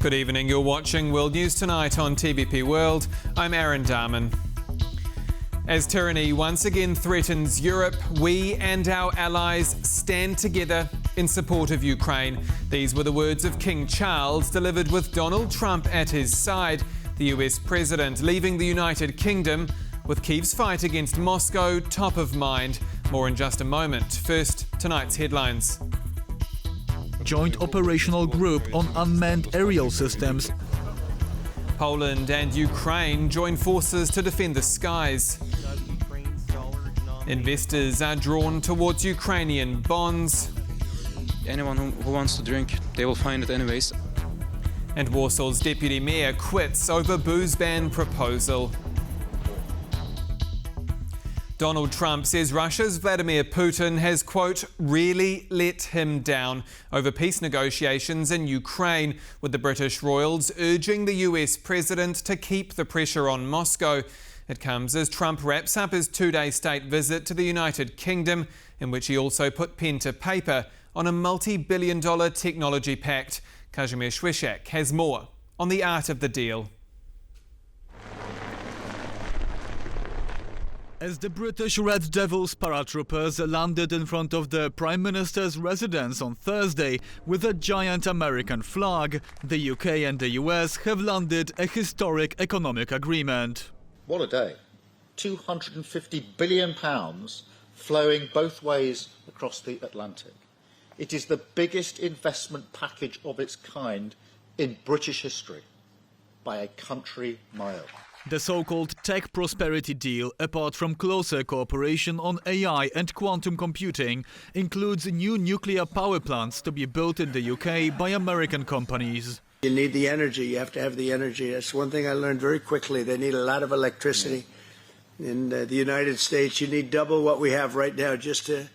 Good evening, you're watching World News Tonight on TVP World. I'm Aaron Darman. As tyranny once again threatens Europe, we and our allies stand together in support of Ukraine. These were the words of King Charles, delivered with Donald Trump at his side, the US president leaving the United Kingdom with Kyiv's fight against Moscow top of mind. More in just a moment. First, tonight's headlines. Joint operational group on unmanned aerial systems. Poland and Ukraine join forces to defend the skies. Investors are drawn towards Ukrainian bonds. Anyone who wants to drink, they will find it anyways. And Warsaw's deputy mayor quits over booze ban proposal. Donald Trump says Russia's Vladimir Putin has, quote, really let him down over peace negotiations in Ukraine, with the British royals urging the US president to keep the pressure on Moscow. It comes as Trump wraps up his two-day state visit to the United Kingdom, in which he also put pen to paper on a multi-billion-dollar technology pact. Kazimierz Swiesiak has more on the art of the deal. As the British Red Devils paratroopers landed in front of the Prime Minister's residence on Thursday with a giant American flag, the UK and the US have landed a historic economic agreement. What a day. £250 billion flowing both ways across the Atlantic. It is the biggest investment package of its kind in British history by a country mile. The so-called tech prosperity deal, apart from closer cooperation on AI and quantum computing, includes new nuclear power plants to be built in the UK by American companies. You need the energy. You have to have the energy. That's one thing I learned very quickly. They need a lot of electricity. In the United States, you need double what we have right now just to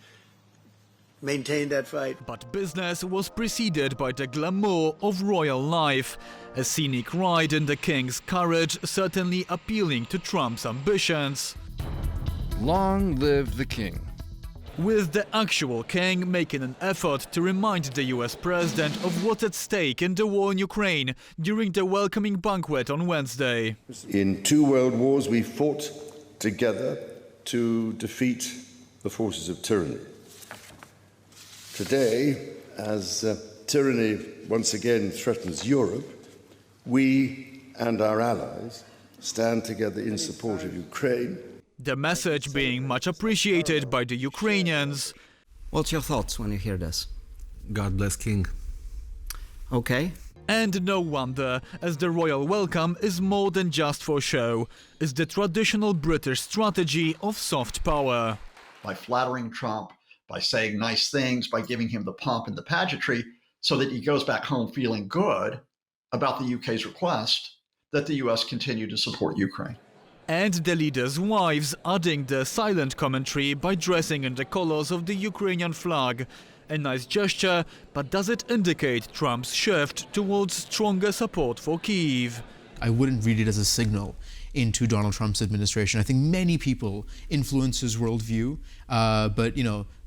maintain that fight. But business was preceded by the glamour of royal life. A scenic ride in the king's carriage, certainly appealing to Trump's ambitions. Long live the king. With the actual king making an effort to remind the US president of what's at stake in the war in Ukraine during the welcoming banquet on Wednesday. In two world wars, we fought together to defeat the forces of tyranny. Today, as tyranny once again threatens Europe, we and our allies stand together in support of Ukraine. The message being much appreciated by the Ukrainians. What's your thoughts when you hear this? God bless King. Okay. And no wonder, as the royal welcome is more than just for show. It's the traditional British strategy of soft power. By flattering Trump, by saying nice things, by giving him the pomp and the pageantry, so that he goes back home feeling good about the UK's request that the US continue to support Ukraine. And the leaders' wives adding the silent commentary by dressing in the colors of the Ukrainian flag. A nice gesture, but does it indicate Trump's shift towards stronger support for Kyiv? I wouldn't read it as a signal into Donald Trump's administration. I think many people influence his worldview, but,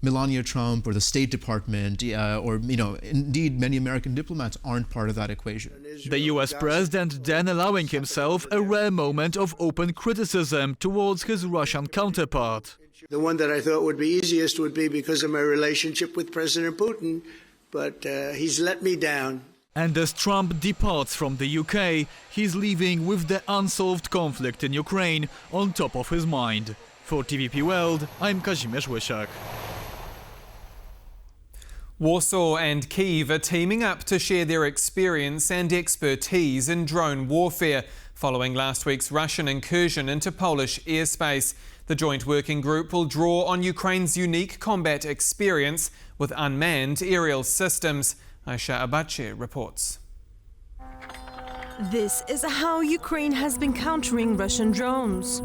Melania Trump or the State Department or, indeed many American diplomats aren't part of that equation. The US president then allowing himself a rare moment of open criticism towards his Russian counterpart. The one that I thought would be easiest would be because of my relationship with President Putin, but he's let me down. And as Trump departs from the UK, he's leaving with the unsolved conflict in Ukraine on top of his mind. For TVP World, I'm Kazimierz Swiesiak. Warsaw and Kyiv are teaming up to share their experience and expertise in drone warfare following last week's Russian incursion into Polish airspace. The joint working group will draw on Ukraine's unique combat experience with unmanned aerial systems. Aisha Abache reports. This is how Ukraine has been countering Russian drones.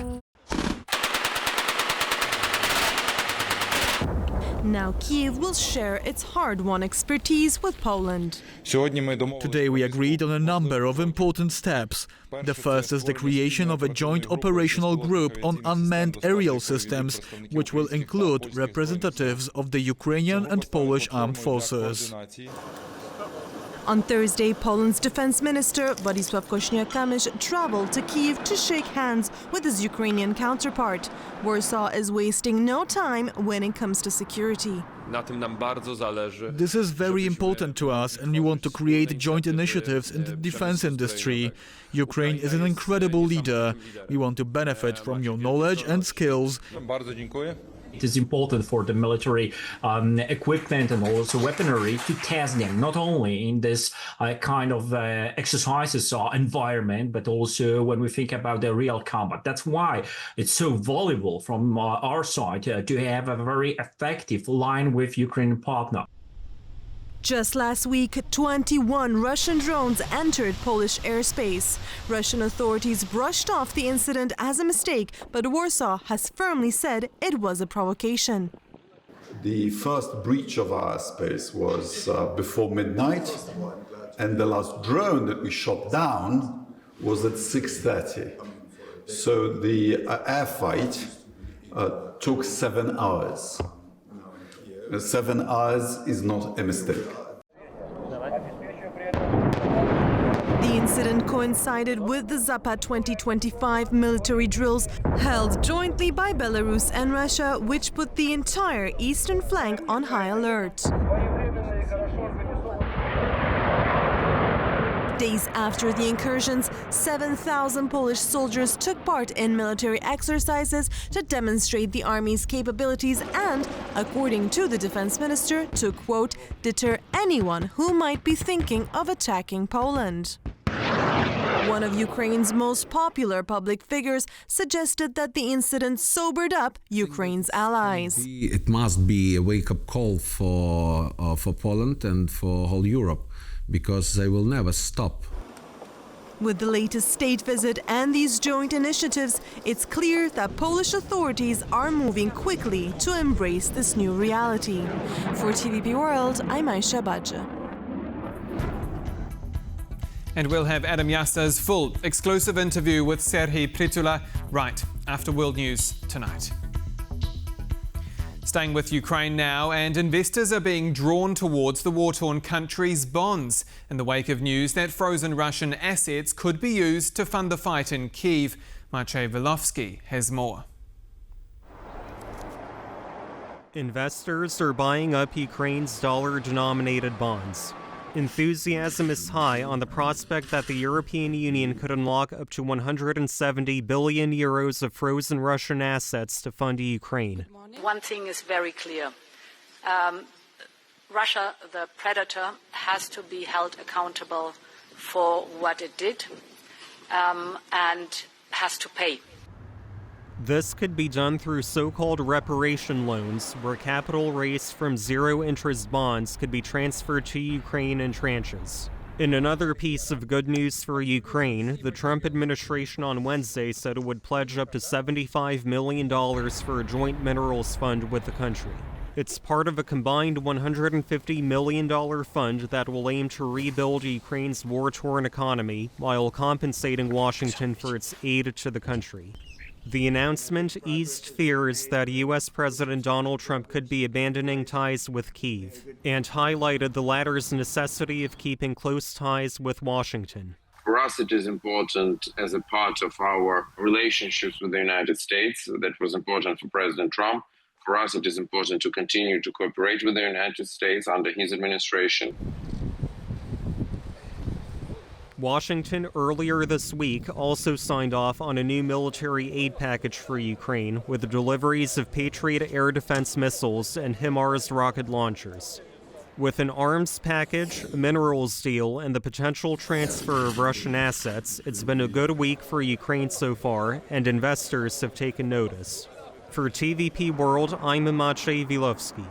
Now Kyiv will share its hard-won expertise with Poland. Today we agreed on a number of important steps. The first is the creation of a joint operational group on unmanned aerial systems, which will include representatives of the Ukrainian and Polish armed forces. On Thursday, Poland's defense minister Władysław Kośniak-Kamysz traveled to Kyiv to shake hands with his Ukrainian counterpart. Warsaw is wasting no time when it comes to security. This is very important to us, and we want to create joint initiatives in the defense industry. Ukraine is an incredible leader. We want to benefit from your knowledge and skills. It is important for the military equipment and also weaponry to test them, not only in this kind of exercises environment, but also when we think about the real combat. That's why it's so valuable from our side to have a very effective line with Ukrainian partner. Just last week, 21 Russian drones entered Polish airspace. Russian authorities brushed off the incident as a mistake, but Warsaw has firmly said it was a provocation. The first breach of our airspace was before midnight, and the last drone that we shot down was at 6:30. So the air fight took 7 hours. 7 hours is not a mistake. The incident coincided with the Zapad 2025 military drills held jointly by Belarus and Russia, which put the entire eastern flank on high alert. Days after the incursions, 7,000 Polish soldiers took part in military exercises to demonstrate the army's capabilities and, according to the defense minister, to, quote, deter anyone who might be thinking of attacking Poland. One of Ukraine's most popular public figures suggested that the incident sobered up Ukraine's allies. It must be a wake-up call for Poland and for whole Europe, because they will never stop. With the latest state visit and these joint initiatives, it's clear that Polish authorities are moving quickly to embrace this new reality. For TVP World, I'm Aisha Badge. And we'll have Adam Yasta's full exclusive interview with Serhiy Prytula right after World News tonight. Staying with Ukraine now, and investors are being drawn towards the war-torn country's bonds in the wake of news that frozen Russian assets could be used to fund the fight in Kyiv. Maciej Wilovski has more. Investors are buying up Ukraine's dollar-denominated bonds. Enthusiasm is high on the prospect that the European Union could unlock up to 170 billion euros of frozen Russian assets to fund Ukraine. One thing is very clear. Russia, the predator, has to be held accountable for what it did and has to pay. This could be done through so-called reparation loans, where capital raised from zero-interest bonds could be transferred to Ukraine in tranches. In another piece of good news for Ukraine, the Trump administration on Wednesday said it would pledge up to $75 million for a joint minerals fund with the country. It's part of a combined $150 million fund that will aim to rebuild Ukraine's war-torn economy while compensating Washington for its aid to the country. The announcement eased fears that U.S. President Donald Trump could be abandoning ties with Kyiv and highlighted the latter's necessity of keeping close ties with Washington. For us, it is important as a part of our relationships with the United States. That was important for President Trump. For us, it is important to continue to cooperate with the United States under his administration. Washington earlier this week also signed off on a new military aid package for Ukraine with deliveries of Patriot air defense missiles and HIMARS rocket launchers. With an arms package, a minerals deal, and the potential transfer of Russian assets, it's been a good week for Ukraine so far, and investors have taken notice. For TVP World, I'm Maciej Wilovski.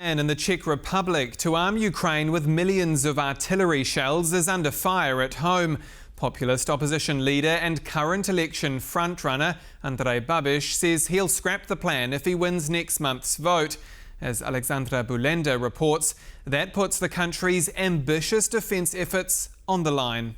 And in the Czech Republic, to arm Ukraine with millions of artillery shells is under fire at home. Populist opposition leader and current election frontrunner Andrej Babiš says he'll scrap the plan if he wins next month's vote. As Alexandra Bulenda reports, that puts the country's ambitious defence efforts on the line.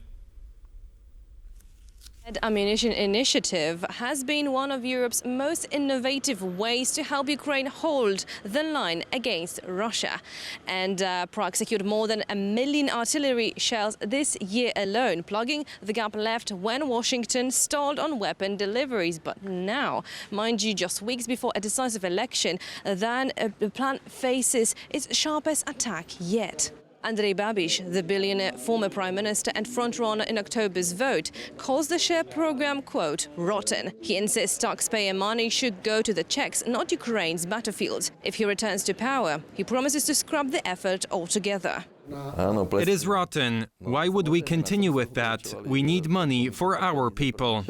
Ammunition initiative has been one of Europe's most innovative ways to help Ukraine hold the line against Russia. And Prague secured more than 1 million artillery shells this year alone, plugging the gap left when Washington stalled on weapon deliveries. But now, mind you, just weeks before a decisive election, then the plan faces its sharpest attack yet. Andrej Babiš, the billionaire former prime minister and frontrunner in October's vote, calls the share program, quote, rotten. He insists taxpayer money should go to the Czechs, not Ukraine's battlefield. If he returns to power, he promises to scrap the effort altogether. It is rotten. Why would we continue with that? We need money for our people.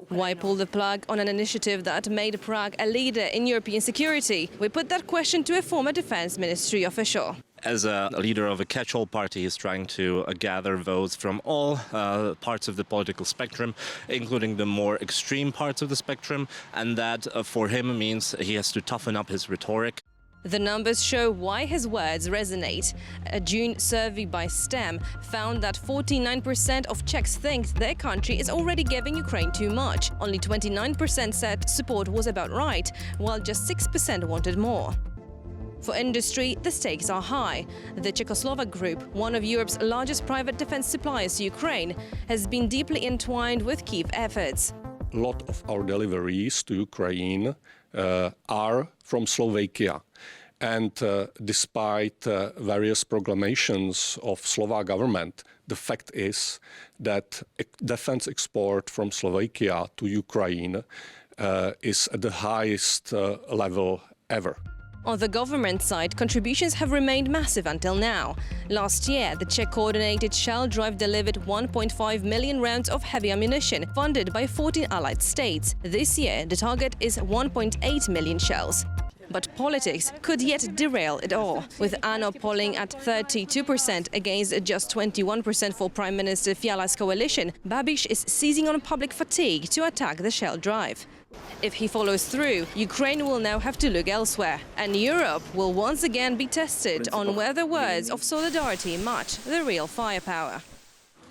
Why pull the plug on an initiative that made Prague a leader in European security? We put that question to a former defense ministry official. As a leader of a catch-all party, he's trying to gather votes from all parts of the political spectrum, including the more extreme parts of the spectrum, and that for him means he has to toughen up his rhetoric. The numbers show why his words resonate. A June survey by STEM found that 49% of Czechs think their country is already giving Ukraine too much. Only 29% said support was about right, while just 6% wanted more. For industry, the stakes are high. The Czechoslovak Group, one of Europe's largest private defense suppliers to Ukraine, has been deeply entwined with Kyiv efforts. A lot of our deliveries to Ukraine are from Slovakia. And despite various proclamations of Slovak government, the fact is that defense export from Slovakia to Ukraine is at the highest level ever. On the government side, contributions have remained massive until now. Last year, the Czech coordinated shell drive delivered 1.5 million rounds of heavy ammunition, funded by 14 allied states. This year, the target is 1.8 million shells. But politics could yet derail it all. With ANO polling at 32% against just 21% for Prime Minister Fiala's coalition, Babiš is seizing on public fatigue to attack the shell drive. If he follows through, Ukraine will now have to look elsewhere, and Europe will once again be tested on whether words of solidarity match the real firepower.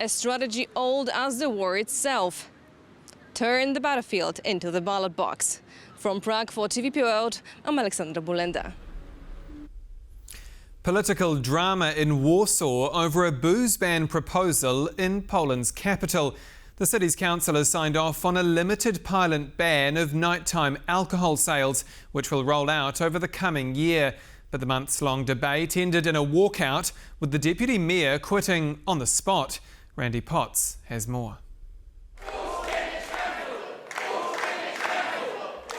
A strategy old as the war itself. Turn the battlefield into the ballot box. From Prague for TVP World, I'm Alexandra Bulenda. Political drama in Warsaw over a booze ban proposal in Poland's capital. The city's council has signed off on a limited pilot ban of nighttime alcohol sales, which will roll out over the coming year. But the months-long debate ended in a walkout, with the deputy mayor quitting on the spot. Randy Potts has more.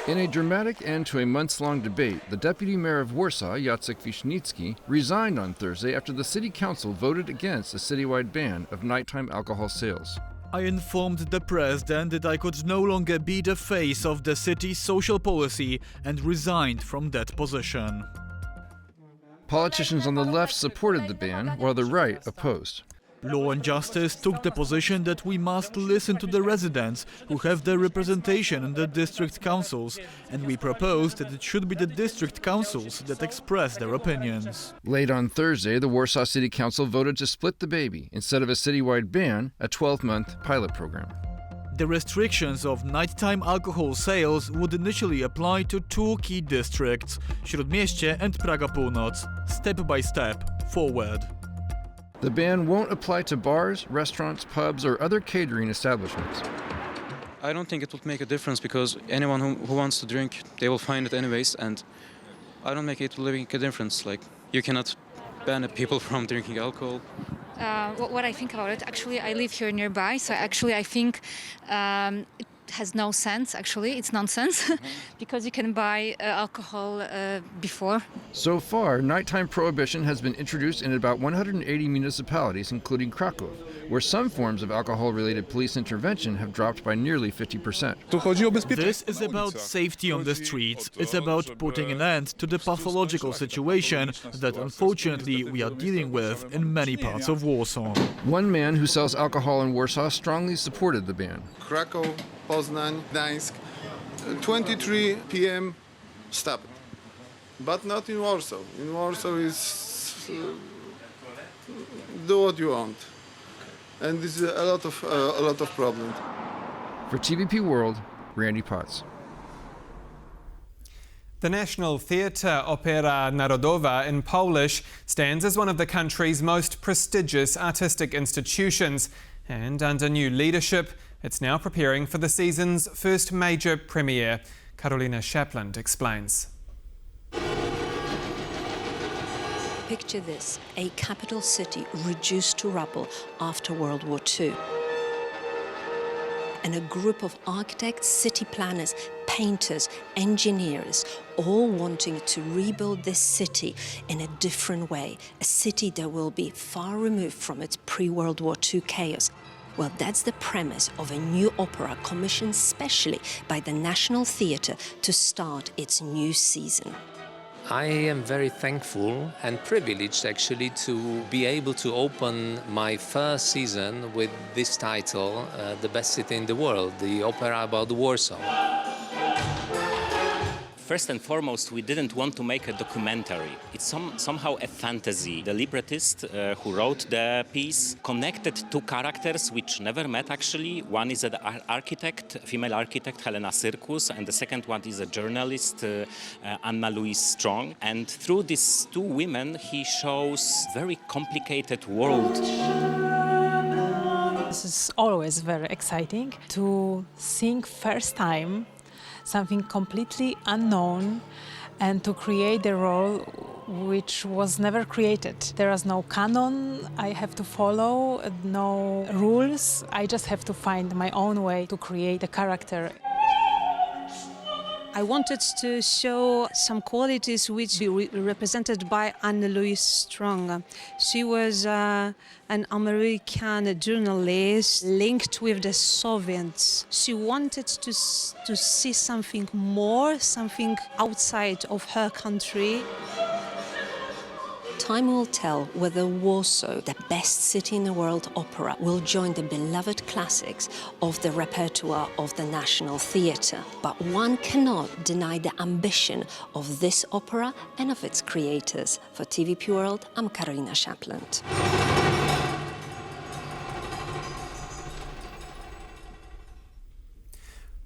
In a dramatic end to a months-long debate, the deputy mayor of Warsaw, Jacek Wiśnicki, resigned on Thursday after the city council voted against a citywide ban of nighttime alcohol sales. I informed the press then that I could no longer be the face of the city's social policy and resigned from that position. Politicians on the left supported the ban, while the right opposed. Law and Justice took the position that we must listen to the residents who have their representation in the district councils, and we proposed that it should be the district councils that express their opinions. Late on Thursday, the Warsaw City Council voted to split the baby. Instead of a citywide ban, a 12-month pilot program. The restrictions of nighttime alcohol sales would initially apply to two key districts, Śródmieście and Praga Północ, step by step, forward. The ban won't apply to bars, restaurants, pubs, or other catering establishments. I don't think it would make a difference because anyone who wants to drink, they will find it anyways, and I don't make it make a difference. Like, you cannot ban people from drinking alcohol. What I think about it, actually, I live here nearby, so actually I think it has no sense, actually. It's nonsense, because you can buy alcohol before. So far, nighttime prohibition has been introduced in about 180 municipalities, including Kraków, where some forms of alcohol-related police intervention have dropped by nearly 50%. This is about safety on the streets. It's about putting an end to the pathological situation that, unfortunately, we are dealing with in many parts of Warsaw. One man who sells alcohol in Warsaw strongly supported the ban. Kraków, Poznań, Gdańsk, 23 p.m. stop. But not in Warsaw. In Warsaw is do what you want. and this is a lot of problems. For TVP World, Randy Potts. The National Theatre Opera Narodowa in Polish stands as one of the country's most prestigious artistic institutions, and under new leadership, it's now preparing for the season's first major premiere. Karolina Shapland explains. Picture this, a capital city reduced to rubble after World War II. And a group of architects, city planners, painters, engineers, all wanting to rebuild this city in a different way, a city that will be far removed from its pre-World War II chaos. Well, that's the premise of a new opera commissioned specially by the National Theatre to start its new season. I am very thankful and privileged actually to be able to open my first season with this title, The Best City in the World, the opera about Warsaw. First and foremost, we didn't want to make a documentary. It's somehow a fantasy. The librettist who wrote the piece connected two characters which never met actually. One is an architect, female architect, Helena Sirkus, and the second one is a journalist, Anna-Louise Strong. And through these two women, he shows very complicated world. This is always very exciting to sing first time something completely unknown and to create a role which was never created. There is no canon I have to follow, no rules. I just have to find my own way to create a character. I wanted to show some qualities which be represented by Anna-Louise Strong. She was an American journalist linked with the Soviets. She wanted to see something more, something outside of her country. Time will tell whether Warsaw, the best city in the world opera, will join the beloved classics of the repertoire of the National Theatre. But one cannot deny the ambition of this opera and of its creators. For TVP World, I'm Karolina Shapland.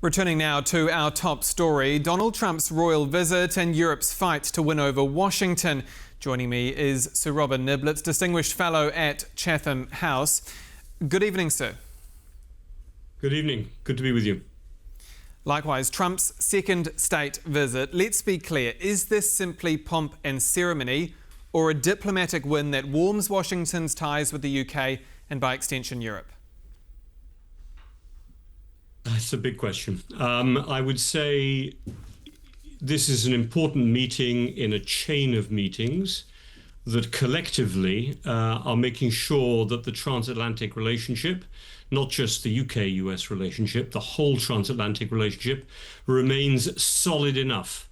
Returning now to our top story, Donald Trump's royal visit and Europe's fight to win over Washington. Joining me is Sir Robin Niblett, Distinguished Fellow at Chatham House. Good evening, sir. Good evening. Good to be with you. Likewise, Trump's second state visit. Let's be clear, is this simply pomp and ceremony or a diplomatic win that warms Washington's ties with the UK and by extension Europe? That's a big question. I would say this is an important meeting in a chain of meetings that collectively are making sure that the transatlantic relationship, not just the UK-US relationship, the whole transatlantic relationship remains solid enough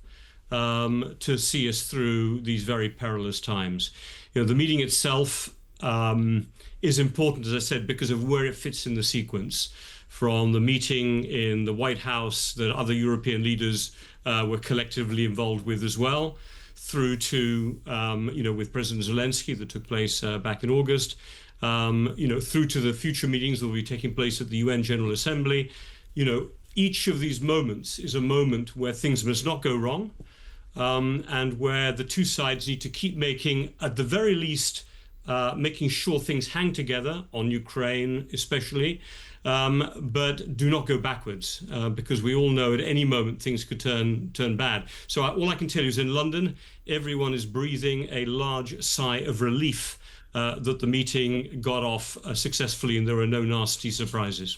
to see us through these very perilous times. You know, the meeting itself is important, as I said, because of where it fits in the sequence. From the meeting in the White House that other European leaders were collectively involved with as well, through to, with President Zelensky that took place back in August, through to the future meetings that will be taking place at the UN General Assembly. Each of these moments is a moment where things must not go wrong, and where the two sides need to keep making, at the very least, making sure things hang together on Ukraine especially, but do not go backwards, because we all know at any moment things could turn bad. So all I can tell you is in London, everyone is breathing a large sigh of relief that the meeting got off successfully and there are no nasty surprises.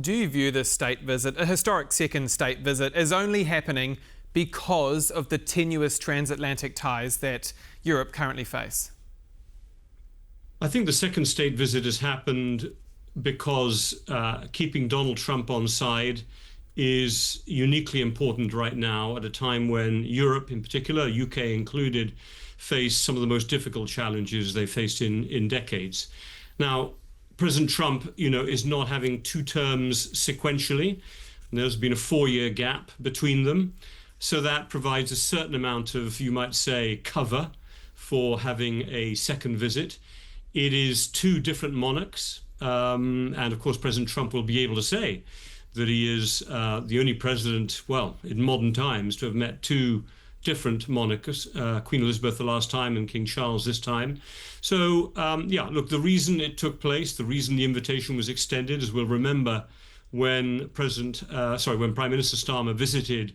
Do you view this state visit, a historic second state visit, as only happening because of the tenuous transatlantic ties that Europe currently face? I think the second state visit has happened because keeping Donald Trump on side is uniquely important right now at a time when Europe in particular, UK included, face some of the most difficult challenges they faced in decades. Now, President Trump, is not having two terms sequentially. There's been a 4-year gap between them. So that provides a certain amount of, you might say, cover for having a second visit. It is two different monarchs, And of course, President Trump will be able to say that he is the only president, well, in modern times, to have met two different monarchs, Queen Elizabeth the last time and King Charles this time. So, yeah, look, the reason it took place, the reason the invitation was extended, as we'll remember when Prime Minister Starmer visited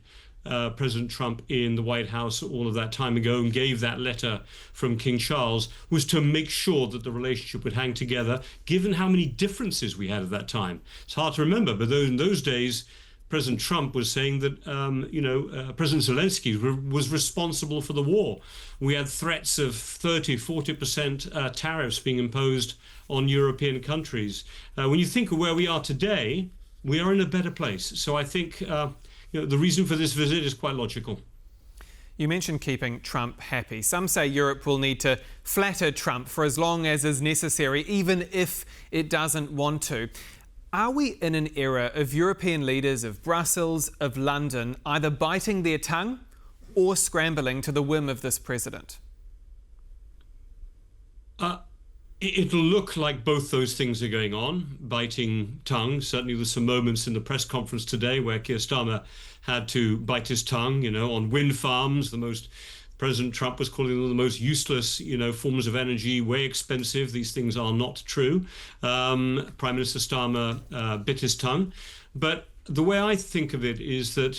President Trump in the White House all of that time ago and gave that letter from King Charles, was to make sure that the relationship would hang together, given how many differences we had at that time. It's hard to remember, but in those days, President Trump was saying that, President Zelensky was responsible for the war. We had threats of 40% tariffs being imposed on European countries. When you think of where we are today, we are in a better place. So I think the reason for this visit is quite logical. You mentioned keeping Trump happy. Some say Europe will need to flatter Trump for as long as is necessary, even if it doesn't want to. Are we in an era of European leaders, of Brussels, of London, either biting their tongue or scrambling to the whim of this president? It'll look like both those things are going on, biting tongue. Certainly there's some moments in the press conference today where Keir Starmer had to bite his tongue, on wind farms, President Trump was calling them the most useless, forms of energy, way expensive. These things are not true. Prime Minister Starmer bit his tongue. But the way I think of it is that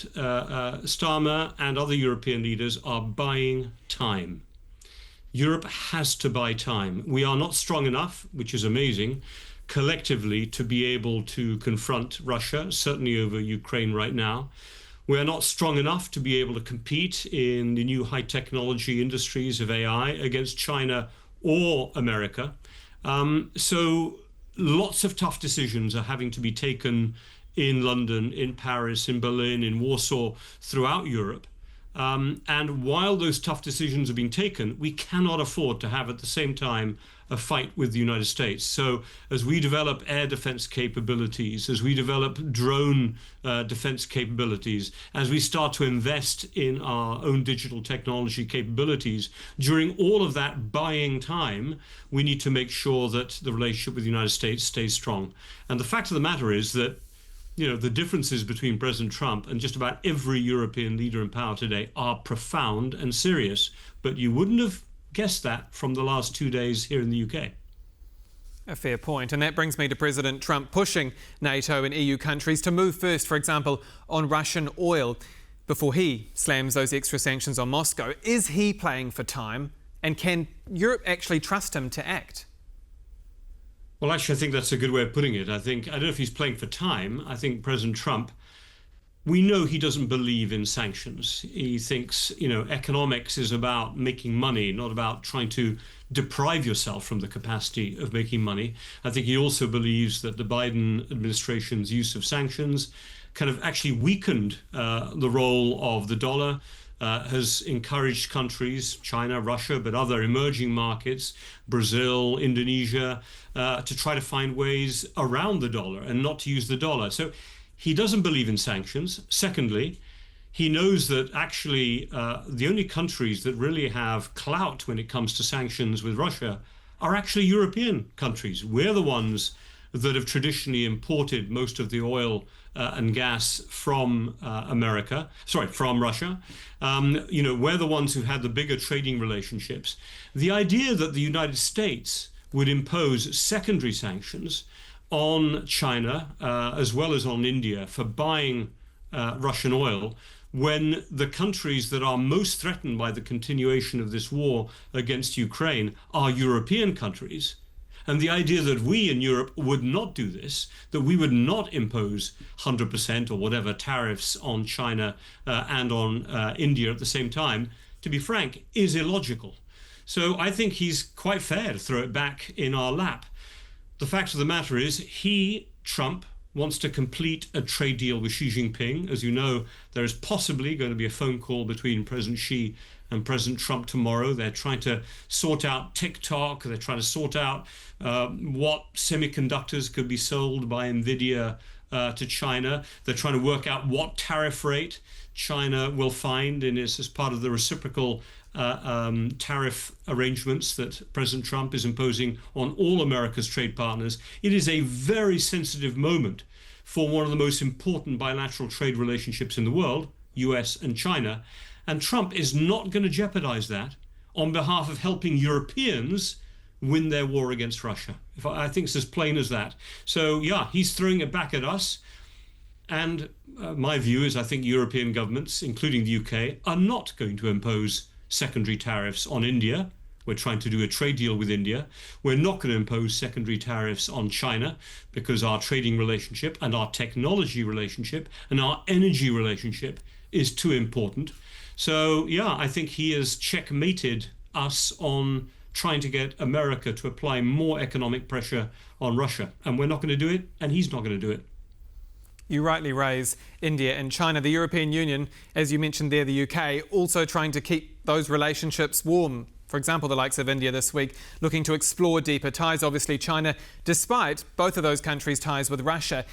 Starmer and other European leaders are buying time. Europe has to buy time. We are not strong enough, which is amazing, collectively to be able to confront Russia, certainly over Ukraine right now. We are not strong enough to be able to compete in the new high technology industries of AI against China or America. So lots of tough decisions are having to be taken in London, in Paris, in Berlin, in Warsaw, throughout Europe. And while those tough decisions are being taken, we cannot afford to have at the same time a fight with the United States. So as we develop air defense capabilities, as we develop drone defense capabilities, as we start to invest in our own digital technology capabilities, during all of that buying time, we need to make sure that the relationship with the United States stays strong. And the fact of the matter is that the differences between President Trump and just about every European leader in power today are profound and serious. But you wouldn't have guessed that from the last 2 days here in the UK. A fair point. And that brings me to President Trump pushing NATO and EU countries to move first, for example, on Russian oil before he slams those extra sanctions on Moscow. Is he playing for time? And can Europe actually trust him to act? Well, actually, I think that's a good way of putting it. I don't know if he's playing for time. I think President Trump, we know he doesn't believe in sanctions. He thinks, economics is about making money, not about trying to deprive yourself from the capacity of making money. I think he also believes that the Biden administration's use of sanctions kind of actually weakened the role of the dollar, has encouraged countries, China, Russia, but other emerging markets, Brazil, Indonesia, to try to find ways around the dollar and not to use the dollar. So he doesn't believe in sanctions. Secondly, he knows that actually the only countries that really have clout when it comes to sanctions with Russia are actually European countries. We're the ones that have traditionally imported most of the oil and gas from from Russia. We're the ones who had the bigger trading relationships. The idea that the United States would impose secondary sanctions on China as well as on India for buying Russian oil, when the countries that are most threatened by the continuation of this war against Ukraine are European countries. And the idea that we in Europe would not do this, that we would not impose 100% or whatever tariffs on China and on India at the same time, to be frank, is illogical. So I think he's quite fair to throw it back in our lap. The fact of the matter is, Trump, wants to complete a trade deal with Xi Jinping. As you know, there is possibly going to be a phone call between President Xi and President Trump tomorrow. They're trying to sort out TikTok. They're trying to sort out what semiconductors could be sold by NVIDIA to China. They're trying to work out what tariff rate China will find as part of the reciprocal tariff arrangements that President Trump is imposing on all America's trade partners. It is a very sensitive moment for one of the most important bilateral trade relationships in the world, US and China. And Trump is not going to jeopardize that on behalf of helping Europeans win their war against Russia. I think it's as plain as that. So, yeah, he's throwing it back at us. And my view is I think European governments, including the UK, are not going to impose secondary tariffs on India. We're trying to do a trade deal with India. We're not going to impose secondary tariffs on China because our trading relationship and our technology relationship and our energy relationship is too important. So, yeah, I think he has checkmated us on trying to get America to apply more economic pressure on Russia. And we're not going to do it, and he's not going to do it. You rightly raise India and China. The European Union, as you mentioned there, the UK, also trying to keep those relationships warm. For example, the likes of India this week looking to explore deeper ties. Obviously, China, despite both of those countries' ties with Russia.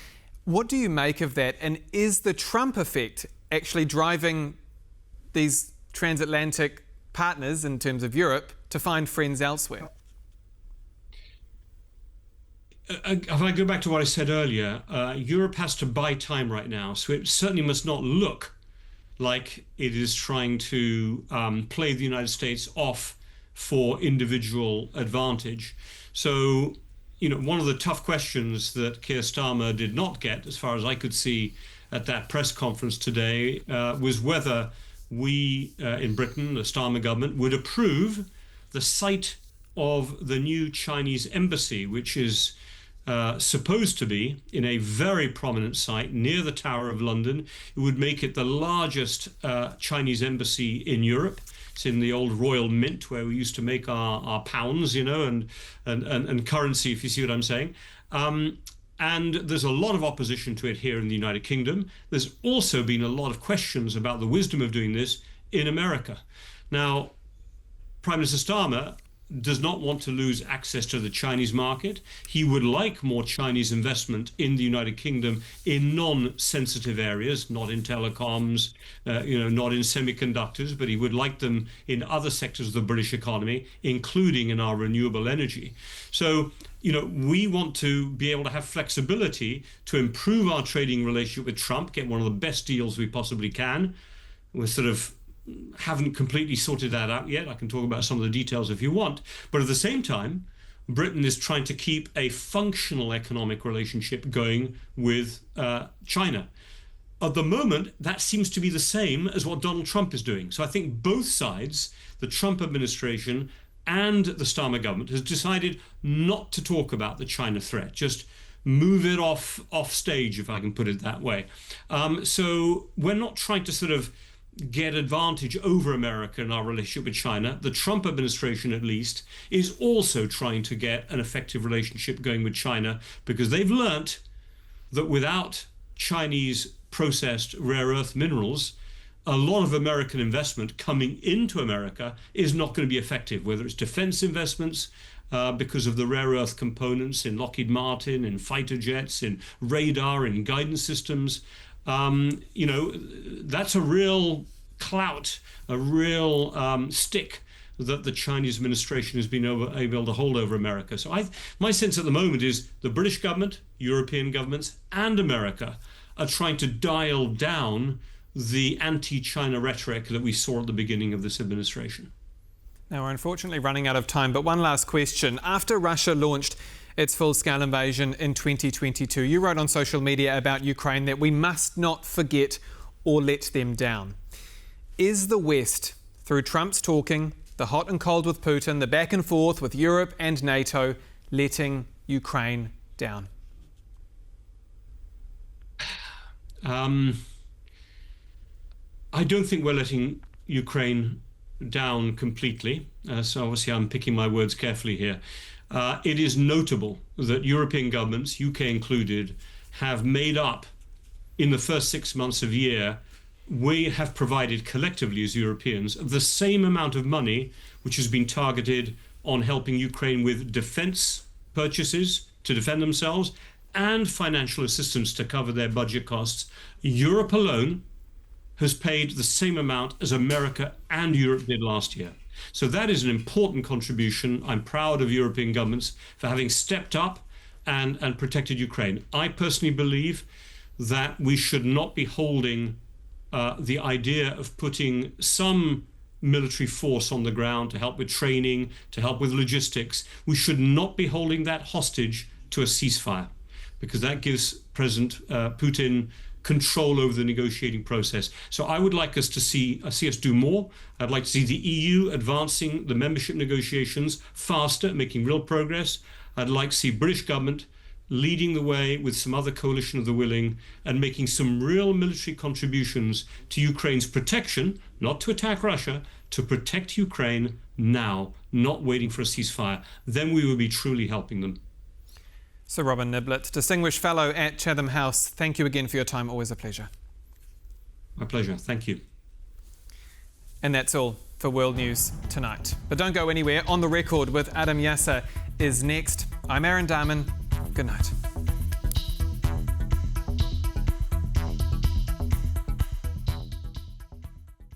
What do you make of that? And is the Trump effect actually driving these transatlantic partners in terms of Europe to find friends elsewhere? If I go back to what I said earlier, Europe has to buy time right now, so it certainly must not look like it is trying to play the United States off for individual advantage. So, you know, one of the tough questions that Keir Starmer did not get, as far as I could see at that press conference today, was whether we in Britain, the Starmer government, would approve the site of the new Chinese embassy, which is supposed to be in a very prominent site near the Tower of London. It would make it the largest Chinese embassy in Europe. It's in the old Royal Mint where we used to make our pounds, you know, and currency, if you see what I'm saying. And there's a lot of opposition to it here in the United Kingdom. There's also been a lot of questions about the wisdom of doing this in America. Now, Prime Minister Starmer does not want to lose access to the Chinese market. He would like more Chinese investment in the United Kingdom in non-sensitive areas, not in telecoms, not in semiconductors, but he would like them in other sectors of the British economy, including in our renewable energy. So, we want to be able to have flexibility to improve our trading relationship with Trump, get one of the best deals we possibly can. We're sort of haven't completely sorted that out yet. I can talk about some of the details if you want. But at the same time, Britain is trying to keep a functional economic relationship going with China. At the moment, that seems to be the same as what Donald Trump is doing. So I think both sides, the Trump administration and the Starmer government, has decided not to talk about the China threat, just move it off stage, if I can put it that way. So we're not trying to sort of get advantage over America in our relationship with China. The Trump administration, at least, is also trying to get an effective relationship going with China because they've learnt that without Chinese processed rare earth minerals, a lot of American investment coming into America is not going to be effective, whether it's defense investments, because of the rare earth components in Lockheed Martin, in fighter jets, in radar, in guidance systems. That's a real clout, a real stick that the Chinese administration has been able to hold over America. So my sense at the moment is the British government, European governments, and America are trying to dial down the anti-China rhetoric that we saw at the beginning of this administration. Now, we're unfortunately running out of time, but one last question. After Russia launched its full-scale invasion in 2022, you wrote on social media about Ukraine that we must not forget or let them down. Is the West, through Trump's talking, the hot and cold with Putin, the back and forth with Europe and NATO, letting Ukraine down? I don't think we're letting Ukraine down completely. So obviously I'm picking my words carefully here. It is notable that European governments, UK included, have made up in the first 6 months of the year. We have provided collectively as Europeans the same amount of money which has been targeted on helping Ukraine with defense purchases to defend themselves and financial assistance to cover their budget costs. Europe alone has paid the same amount as America and Europe did last year. So that is an important contribution. I'm proud of European governments for having stepped up and protected Ukraine. I personally believe that we should not be holding the idea of putting some military force on the ground to help with training, to help with logistics. We should not be holding that hostage to a ceasefire, because that gives President Putin control over the negotiating process. So I would like us to see us do more. I'd like to see the EU advancing the membership negotiations faster, making real progress. I'd like to see British government leading the way with some other coalition of the willing and making some real military contributions to Ukraine's protection, not to attack Russia, to protect Ukraine now, not waiting for a ceasefire. Then we will be truly helping them. Sir Robin Niblett, Distinguished Fellow at Chatham House, thank you again for your time. Always a pleasure. My pleasure. Thank you. And that's all for World News tonight. But don't go anywhere. On the Record with Adam Yasser is next. I'm Aaron Darman. Good night.